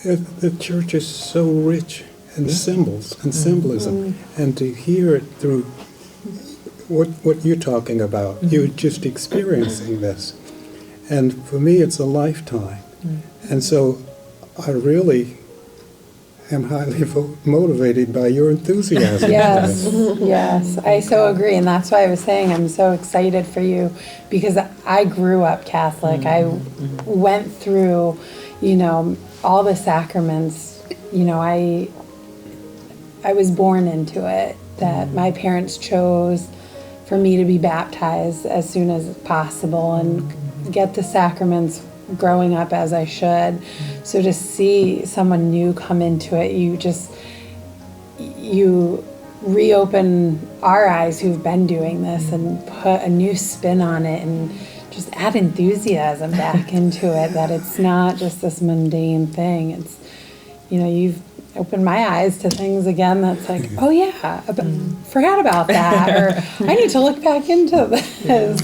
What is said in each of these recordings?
The church is so rich in symbols and symbolism, and to hear it through what you're talking about, you're just experiencing this. And for me, it's a lifetime. And so I really am highly motivated by your enthusiasm. Yes, yes, I so agree, and that's why I was saying I'm so excited for you, because I grew up Catholic. I went through, all the sacraments. I was born into it, that my parents chose for me to be baptized as soon as possible and get the sacraments growing up as I should. So to see someone new come into it, you reopen our eyes who've been doing this and put a new spin on it and just add enthusiasm back into it, that it's not just this mundane thing. It's, you've opened my eyes to things again that's like, oh yeah, forgot about that, or I need to look back into this.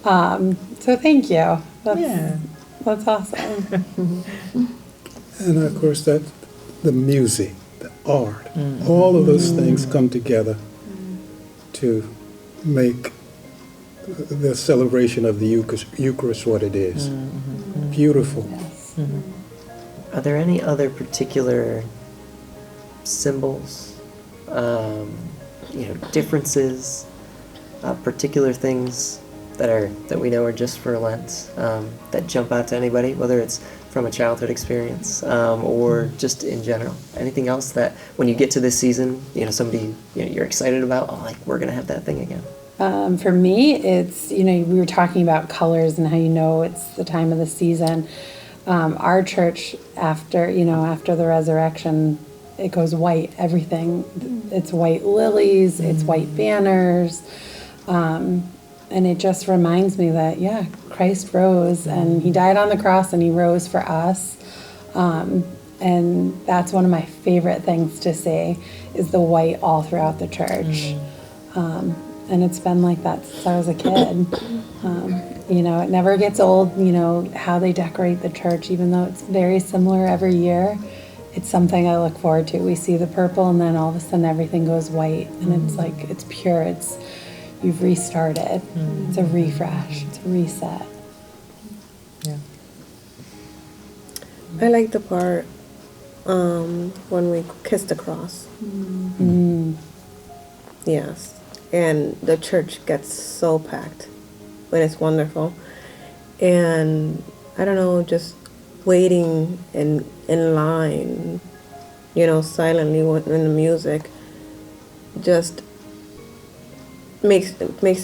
So thank you. That's awesome. And of course, that the music, the art, all of those things come together to make the celebration of the Eucharist what it is. Beautiful. Yes. Are there any other particular symbols, differences, particular things that we know are just for Lent, that jump out to anybody, whether it's from a childhood experience or just in general? Anything else that when you get to this season, somebody you're excited about, we're gonna have that thing again? For me, it's, we were talking about colors and how it's the time of the season. Our church, after the resurrection, it goes white, everything. It's white lilies, it's white banners. And it just reminds me that, Christ rose, and he died on the cross, and he rose for us. And that's one of my favorite things to say, is the white all throughout the church. And it's been like that since I was a kid. It never gets old, how they decorate the church, even though it's very similar every year. It's something I look forward to. We see the purple, and then all of a sudden everything goes white, and it's like, it's pure, you've restarted. It's a refresh, it's a reset. Yeah. I like the part when we kiss the cross. Yes. And the church gets so packed when it's wonderful. And I don't know, just waiting in line, silently when the music just makes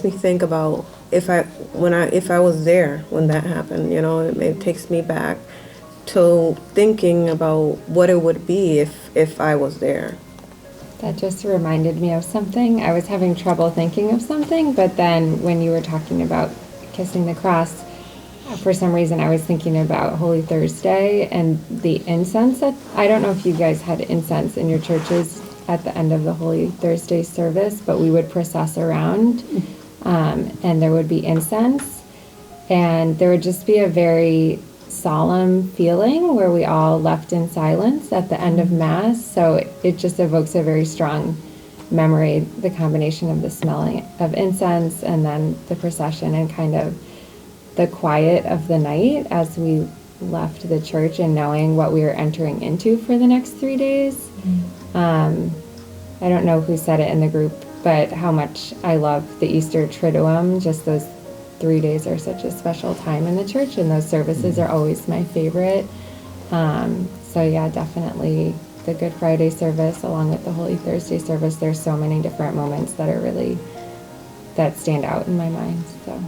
me think about if I was there when that happened. It takes me back to thinking about what it would be if I was there. That just reminded me of something. I was having trouble thinking of something, but then when you were talking about kissing the cross, for some reason I was thinking about Holy Thursday and the incense. I don't know if you guys had incense in your churches at the end of the Holy Thursday service, but we would process around, and there would be incense, and there would just be a very solemn feeling where we all left in silence at the end of Mass. So it just evokes a very strong memory, the combination of the smelling of incense and then the procession and kind of the quiet of the night as we left the church and knowing what we were entering into for the next 3 days. I don't know who said it in the group, but how much I love the Easter Triduum. Just those 3 days are such a special time in the church, and those services are always my favorite. So yeah, definitely the Good Friday service along with the Holy Thursday service. There's so many different moments that stand out in my mind. So.